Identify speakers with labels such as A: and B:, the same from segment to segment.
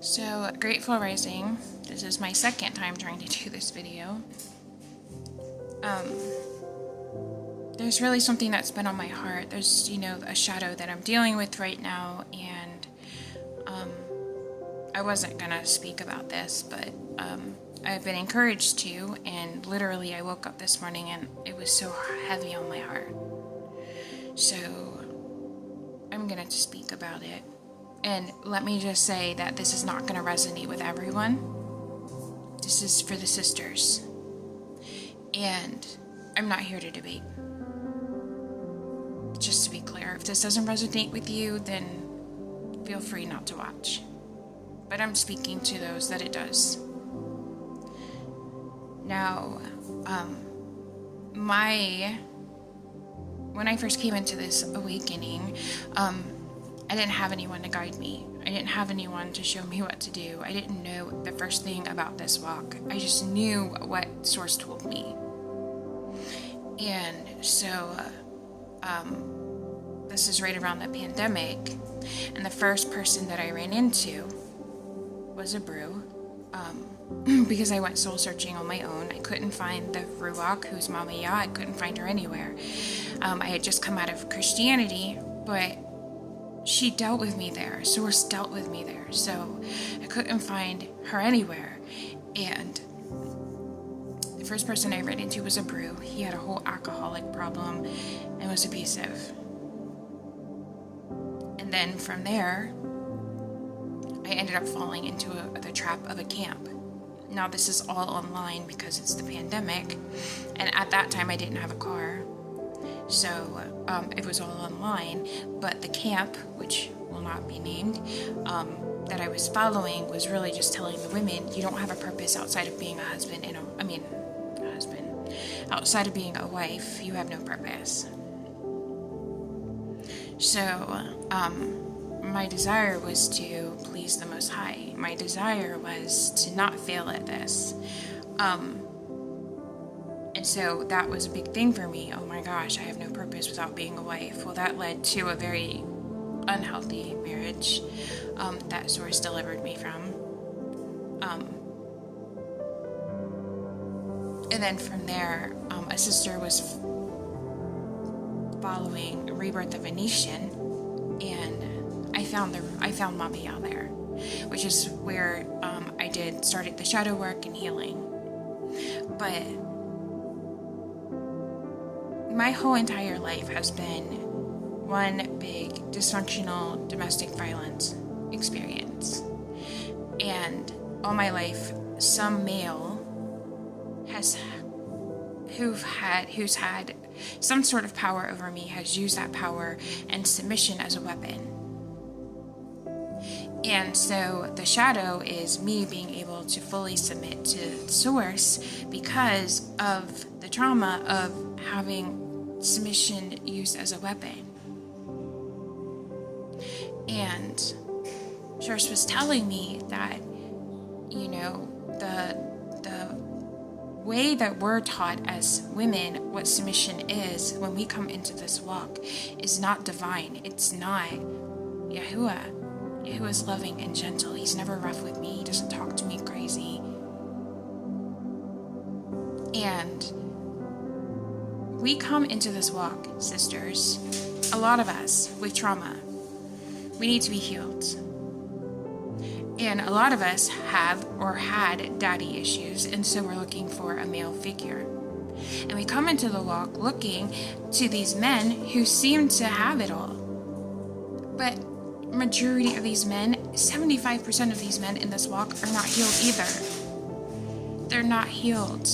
A: So, Grateful Rising, this is my second time trying to do this video. There's really something that's been on my heart. There's, a shadow that I'm dealing with right now, and I wasn't gonna speak about this, but I've been encouraged to, and literally I woke up this morning and it was so heavy on my heart. So, I'm gonna speak about it. And let me just say that this is not going to resonate with everyone. This is for the sisters. And I'm not here to debate. Just to be clear, if this doesn't resonate with you, then feel free not to watch. But I'm speaking to those that it does. Now, when I first came into this awakening, I didn't have anyone to guide me. I didn't have anyone to show me what to do. I didn't know the first thing about this walk. I just knew what Source told me. And so, this is right around the pandemic, and the first person that I ran into was a brew, because I went soul searching on my own. I couldn't find the Ruach, who's Mama Ya. I couldn't find her anywhere. I had just come out of Christianity, but she dealt with me there. Source dealt with me there. So I couldn't find her anywhere. And the first person I ran into was a brew. He had a whole alcoholic problem and was abusive. And then from there, I ended up falling into the trap of a camp. Now this is all online because it's the pandemic. And at that time I didn't have a car. So it was all online, but the camp, which will not be named, that I was following was really just telling the women, you don't have a purpose outside of being a husband outside of being a wife, you have no purpose. So my desire was to please the Most High. My desire was to not fail at this. And so that was a big thing for me. Oh my gosh, I have no purpose without being a wife. Well, that led to a very unhealthy marriage that Source delivered me from. And then from there, a sister was following Rebirth of Venetian, and I found Mama Ya there, which is where I started the shadow work and healing. But my whole entire life has been one big dysfunctional domestic violence experience. And all my life, some male who's had some sort of power over me has used that power and submission as a weapon. And so the shadow is me being able to fully submit to Source because of the trauma of having submission used as a weapon. And Source was telling me that, the way that we're taught as women what submission is when we come into this walk is not divine. It's not Yahuwah. Yahuwah's loving and gentle. He's never rough with me. He doesn't talk to me crazy. And we come into this walk, sisters, a lot of us, with trauma. We need to be healed. And a lot of us have or had daddy issues, and so we're looking for a male figure. And we come into the walk looking to these men who seem to have it all. But majority of these men, 75% of these men in this walk are not healed either. They're not healed.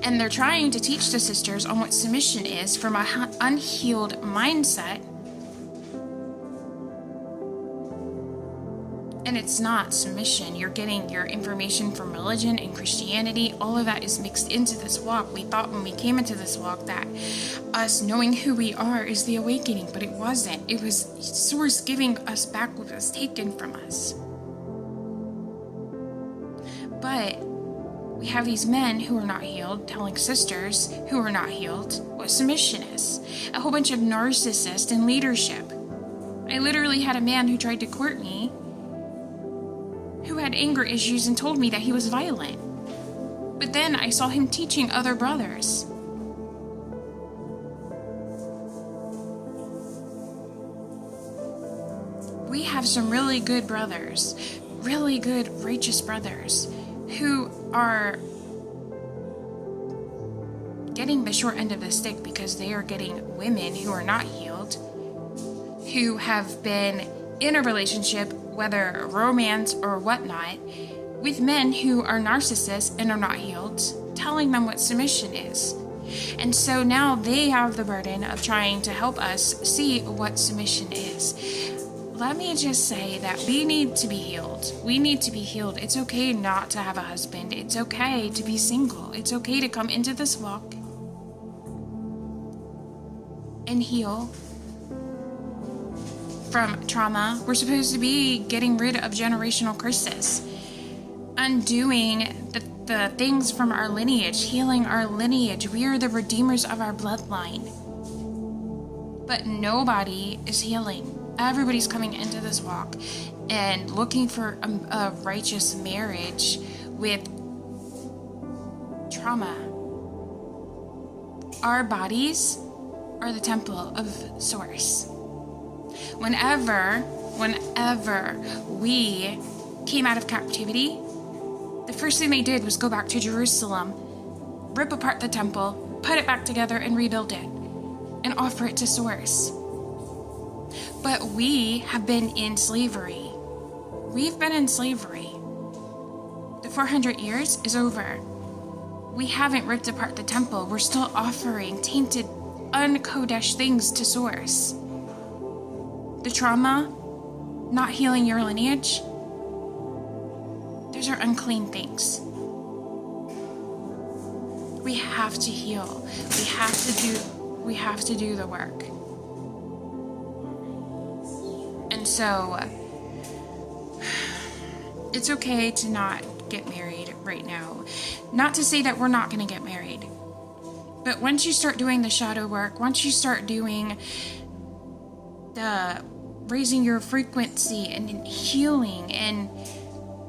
A: And they're trying to teach the sisters on what submission is from an unhealed mindset. And it's not submission. You're getting your information from religion and Christianity. All of that is mixed into this walk. We thought when we came into this walk that us knowing who we are is the awakening, but it wasn't. It was Source giving us back what was taken from us. But we have these men who are not healed telling sisters who are not healed what submission is. A whole bunch of narcissists in leadership. I literally had a man who tried to court me had anger issues and told me that he was violent. But then I saw him teaching other brothers. We have some really good brothers, really good righteous brothers who are getting the short end of the stick because they are getting women who are not healed, who have been in a relationship, whether romance or whatnot, with men who are narcissists and are not healed, telling them what submission is. And so now they have the burden of trying to help us see what submission is. Let me just say that we need to be healed. We need to be healed. It's okay not to have a husband. It's okay to be single. It's okay to come into this walk and heal from trauma. We're supposed to be getting rid of generational curses, undoing the things from our lineage, healing our lineage. We are the redeemers of our bloodline. But nobody is healing. Everybody's coming into this walk and looking for a righteous marriage with trauma. Our bodies are the temple of Source. Whenever we came out of captivity, the first thing they did was go back to Jerusalem, rip apart the temple, put it back together and rebuild it, and offer it to Source. But we have been in slavery. We've been in slavery. The 400 years is over. We haven't ripped apart the temple. We're still offering tainted, un-Kodesh things to Source. The trauma, not healing your lineage, those are unclean things. We have to heal. We have to do the work. And so it's okay to not get married right now. Not to say that we're not going to get married. But once you start doing the shadow work, once you start doing the raising your frequency and healing and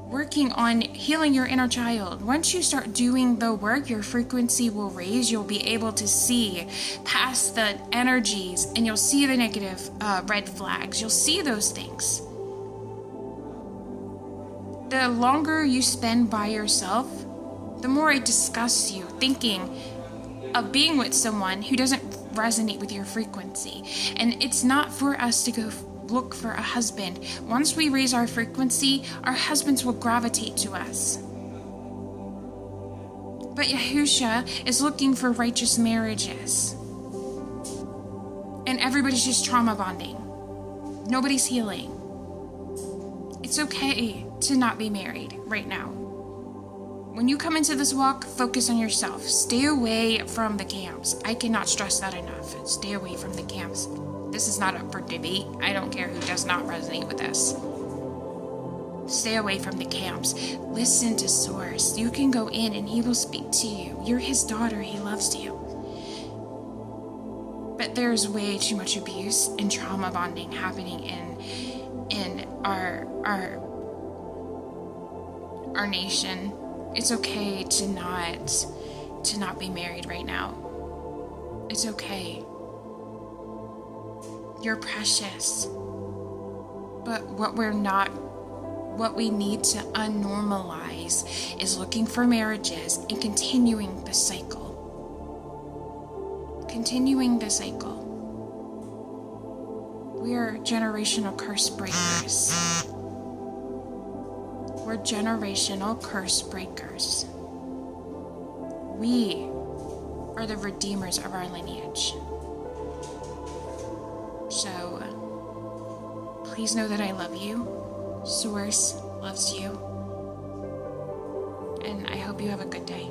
A: working on healing your inner child, once you start doing the work, your frequency will raise. You'll be able to see past the energies and you'll see the negative red flags. You'll see those things. The longer you spend by yourself, the more it disgusts you thinking of being with someone who doesn't resonate with your frequency. And it's not for us to go look for a husband. Once we raise our frequency, our husbands will gravitate to us. But Yahusha is looking for righteous marriages. And everybody's just trauma bonding. Nobody's healing. It's okay to not be married right now. When you come into this walk, focus on yourself. Stay away from the camps. I cannot stress that enough. Stay away from the camps. This is not up for debate. I don't care who does not resonate with this. Stay away from the camps. Listen to Source. You can go in and he will speak to you. You're his daughter. He loves you. But there's way too much abuse and trauma bonding happening in our nation. It's okay to not be married right now. It's okay. You're precious. But what we need to unnormalize is looking for marriages and continuing the cycle. Continuing the cycle. We are generational curse breakers. We're generational curse breakers. We are the redeemers of our lineage. So, please know that I love you. Source loves you. And I hope you have a good day.